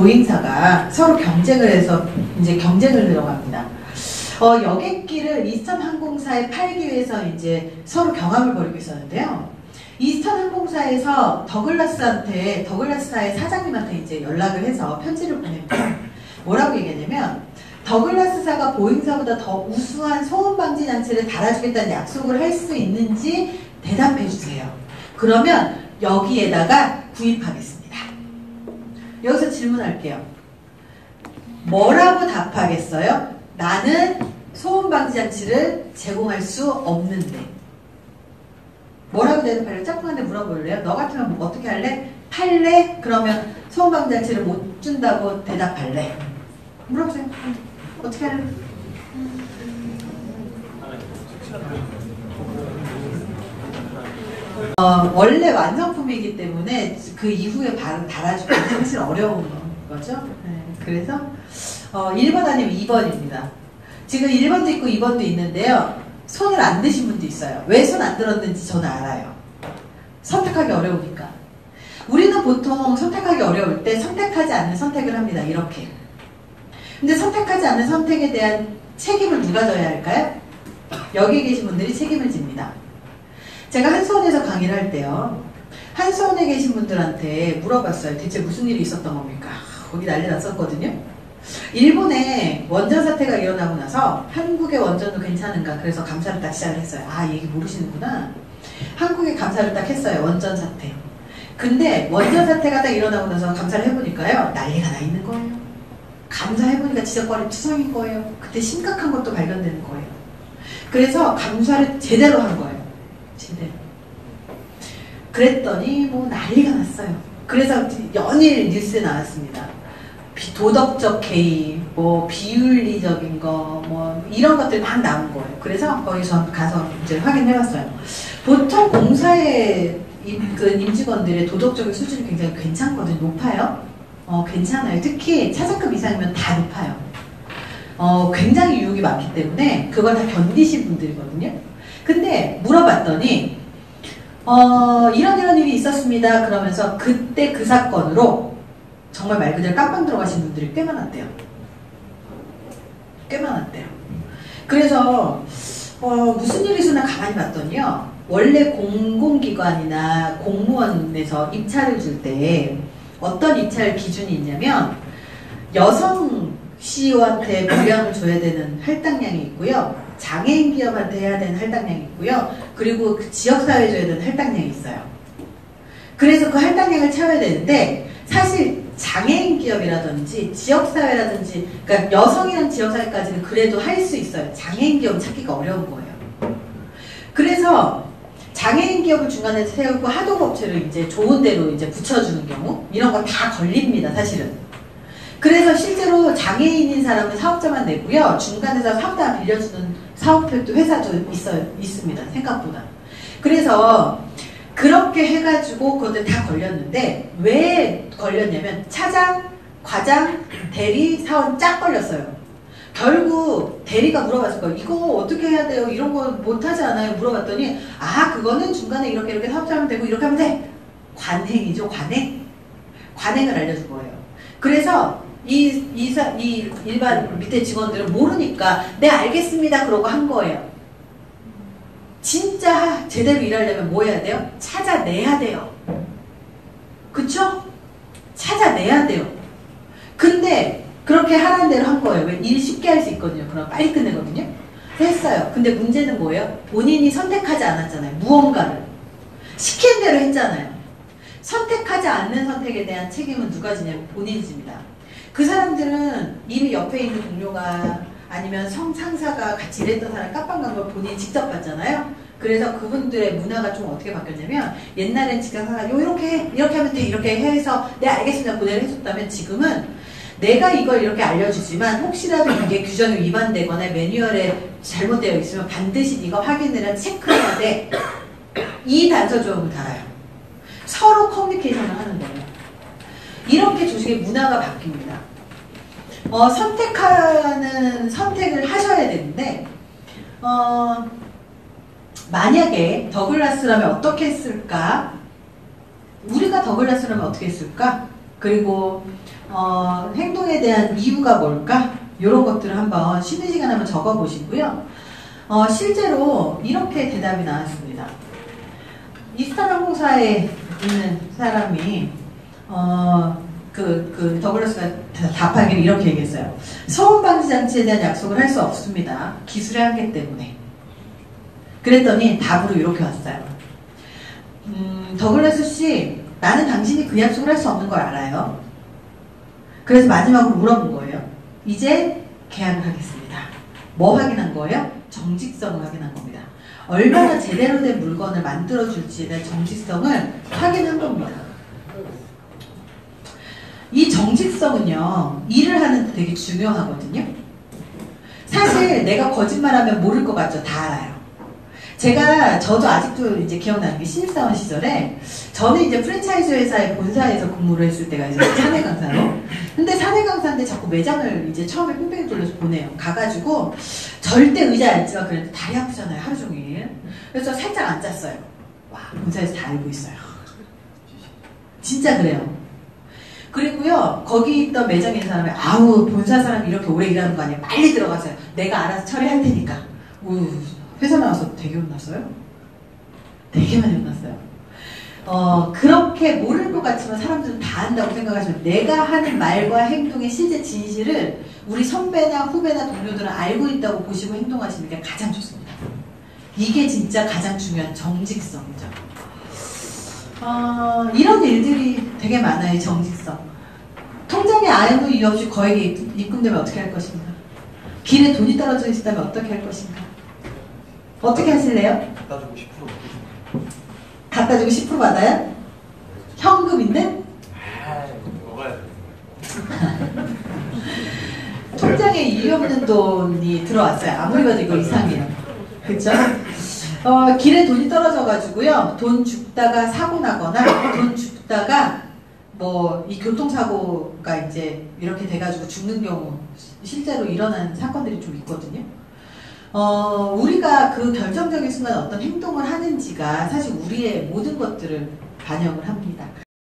보행사가 서로 경쟁을 해서 이제 경쟁을 들어갑니다. 여객기를 이스턴 항공사에 팔기 위해서 이제 서로 경합을 벌이고 있었는데요. 이스턴 항공사에서 더글라스사의 사장님한테 이제 연락을 해서 편지를 보냅니다. 뭐라고 얘기하냐면, 더글라스사가 보잉사보다 더 우수한 소음 방지 장치를 달아주겠다는 약속을 할 수 있는지 대답해 주세요. 그러면 여기에다가 구입하겠습니다. 여기서 질문할게요. 뭐라고 답하겠어요? 나는 소음 방지 장치를 제공할 수 없는데. 뭐라고 대답할래? 짝꿍한테 물어볼래요? 너 같으면 뭐 어떻게 할래? 팔래? 그러면 소음 방지 장치를 못 준다고 대답할래? 물어보세요. 어떻게 할래? 원래 완성품이기 때문에 그 이후에 달아주기 사실 어려운 거죠. 네, 그래서 1번 아니면 2번입니다. 지금 1번도 있고 2번도 있는데요. 손을 안 드신 분도 있어요. 왜 손 안 들었는지 저는 알아요. 선택하기 어려우니까. 우리는 보통 선택하기 어려울 때 선택하지 않는 선택을 합니다. 이렇게. 근데 선택하지 않는 선택에 대한 책임을 누가 져야 할까요? 여기 계신 분들이 책임을 집니다. 제가 한수원에서 강의를 할 때요. 한수원에 계신 분들한테 물어봤어요. 대체 무슨 일이 있었던 겁니까? 거기 난리 났었거든요. 일본에 원전 사태가 일어나고 나서 한국의 원전도 괜찮은가? 그래서 감사를 딱 시작을 했어요. 아, 얘기 모르시는구나. 한국에 감사를 딱 했어요. 원전 사태. 근데 원전 사태가 딱 일어나고 나서 감사를 해보니까요. 난리가 나 있는 거예요. 감사해보니까 지적거리 투성인 거예요. 그때 심각한 것도 발견되는 거예요. 그래서 감사를 제대로 한 거예요. 제대로. 그랬더니 뭐 난리가 났어요. 그래서 연일 뉴스에 나왔습니다. 도덕적 개입, 뭐 비윤리적인 거, 뭐 이런 것들이 막 나온 거예요. 그래서 거기 전 가서 이제 확인해봤어요. 보통 공사의 임직원들의 도덕적인 수준이 굉장히 괜찮거든요. 높아요. 괜찮아요. 특히 차장급 이상이면 다 높아요. 굉장히 유혹이 많기 때문에 그걸 다 견디신 분들이거든요. 근데 물어봤더니 이런 일이 있었습니다. 그러면서 그때 그 사건으로 정말 말 그대로 깜빵 들어가신 분들이 꽤 많았대요. 꽤 많았대요. 그래서 무슨 일이 있었나 가만히 봤더니요. 원래 공공기관이나 공무원에서 입찰을 줄 때 어떤 입찰 기준이 있냐면 여성 CEO한테 분량을 줘야 되는 할당량이 있고요. 장애인 기업한테 해야 되는 할당량이 있고요. 그리고 그 지역사회에 줘야 되는 할당량이 있어요. 그래서 그 할당량을 채워야 되는데 사실 장애인 기업이라든지 지역사회라든지 그러니까 여성이랑 지역사회까지는 그래도 할 수 있어요. 장애인 기업은 찾기가 어려운 거예요. 그래서 장애인 기업을 중간에 세우고 하도업체를 이제 좋은 데로 이제 붙여주는 경우 이런 거 다 걸립니다. 사실은. 그래서 실제로 장애인인 사람은 사업자만 내고요. 중간에서 사업자 빌려주는 사업도 회사도 있습니다. 생각보다. 그래서 그렇게 해가지고 그것들 다 걸렸는데 왜 걸렸냐면 차장, 과장, 대리, 사원 쫙 걸렸어요. 결국 대리가 물어봤을 거예요. 이거 어떻게 해야 돼요? 이런 거 못하지 않아요? 물어봤더니 그거는 중간에 이렇게 사업자하면 되고 이렇게 하면 돼. 관행이죠. 관행을 알려준 거예요. 그래서 이 일반 밑에 직원들은 모르니까 네 알겠습니다 그러고 한 거예요. 진짜 제대로 일하려면 뭐 해야 돼요? 찾아내야 돼요. 그쵸? 찾아내야 돼요. 근데 그렇게 하라는 대로 한 거예요. 왜? 일 쉽게 할 수 있거든요. 그럼 빨리 끝내거든요. 했어요. 근데 문제는 뭐예요? 본인이 선택하지 않았잖아요. 무언가를. 시킨 대로 했잖아요. 선택하지 않는 선택에 대한 책임은 누가 지냐면 본인이 집니다. 그 사람들은 이미 옆에 있는 동료가 아니면 상사가 같이 일했던 사람 깜빵 간 걸 본인이 직접 봤잖아요. 그래서 그분들의 문화가 좀 어떻게 바뀌었냐면 옛날엔 직장상사 이렇게 하면 돼 이렇게 해서 네 알겠습니다 고대를 해줬다면 지금은 내가 이걸 이렇게 알려주지만 혹시라도 이게 규정에 위반되거나 매뉴얼에 잘못되어 있으면 반드시 네가 확인을 해야 체크해야 돼. 이 단서 조항을 달아요. 서로 커뮤니케이션을 하는 거예요. 이렇게 조직의 문화가 바뀝니다. 선택을 하셔야 되는데 만약에 더글라스라면 어떻게 했을까? 우리가 더글라스라면 어떻게 했을까? 그리고 행동에 대한 이유가 뭘까? 이런 것들을 한번 쉬는 시간 한번 적어보시고요. 실제로 이렇게 대답이 나왔습니다. 이스탄 항공사에 있는 사람이 더글라스가 답하기를 이렇게 얘기했어요. 소음 방지 장치에 대한 약속을 할 수 없습니다. 기술의 한계 때문에. 그랬더니 답으로 이렇게 왔어요. 더글라스 씨, 나는 당신이 그 약속을 할 수 없는 걸 알아요. 그래서 마지막으로 물어본 거예요. 이제 계약을 하겠습니다. 뭐 확인한 거예요? 정직성을 확인한 겁니다. 얼마나 제대로 된 물건을 만들어줄지에 대한 정직성을 확인한 겁니다. 이 정직성은요, 일을 하는데 되게 중요하거든요. 사실 내가 거짓말하면 모를 것 같죠? 다 알아요. 저도 아직도 이제 기억나는 게 신입사원 시절에 저는 이제 프랜차이즈 회사의 본사에서 근무를 했을 때가 이제 사내 강사로. 근데 사내 강사인데 자꾸 매장을 이제 처음에 뺑뺑이 돌려서 보내요. 가가지고 절대 의자에 앉지 마 그랬는데 다리 아프잖아요. 하루 종일. 그래서 살짝 앉았어요. 와, 본사에서 다 알고 있어요. 진짜 그래요. 그리고요, 거기 있던 매장에 있는 사람이 아우, 본사 사람이 이렇게 오래 일하는 거 아니야. 빨리 들어가세요. 내가 알아서 처리할 테니까. 회사 나와서 되게 혼났어요. 되게 많이 혼났어요. 그렇게 모를 것 같지만 사람들은 다 안다고 생각하시면 내가 하는 말과 행동의 실제 진실을 우리 선배나 후배나 동료들은 알고 있다고 보시고 행동하시는 게 가장 좋습니다. 이게 진짜 가장 중요한 정직성이죠. 이런 일들이 되게 많아요. 정직성. 통장에 아무 이유 없이 거액이 입금되면 어떻게 할 것인가? 길에 돈이 떨어져 있다면 어떻게 할 것인가? 어떻게 하실래요? 갖다 주고 10% 갖다 주고 10% 받아요? 현금인데? 먹어야 돼. 통장에 이유 없는 돈이 들어왔어요. 아무리 봐도 이거 이상해요. 그쵸? 길에 돈이 떨어져가지고요. 돈 줍다가 사고 나거나 돈 줍다가 이 교통사고가 이제 이렇게 돼가지고 죽는 경우 실제로 일어나는 사건들이 좀 있거든요. 우리가 그 결정적인 순간 어떤 행동을 하는지가 사실 우리의 모든 것들을 반영을 합니다.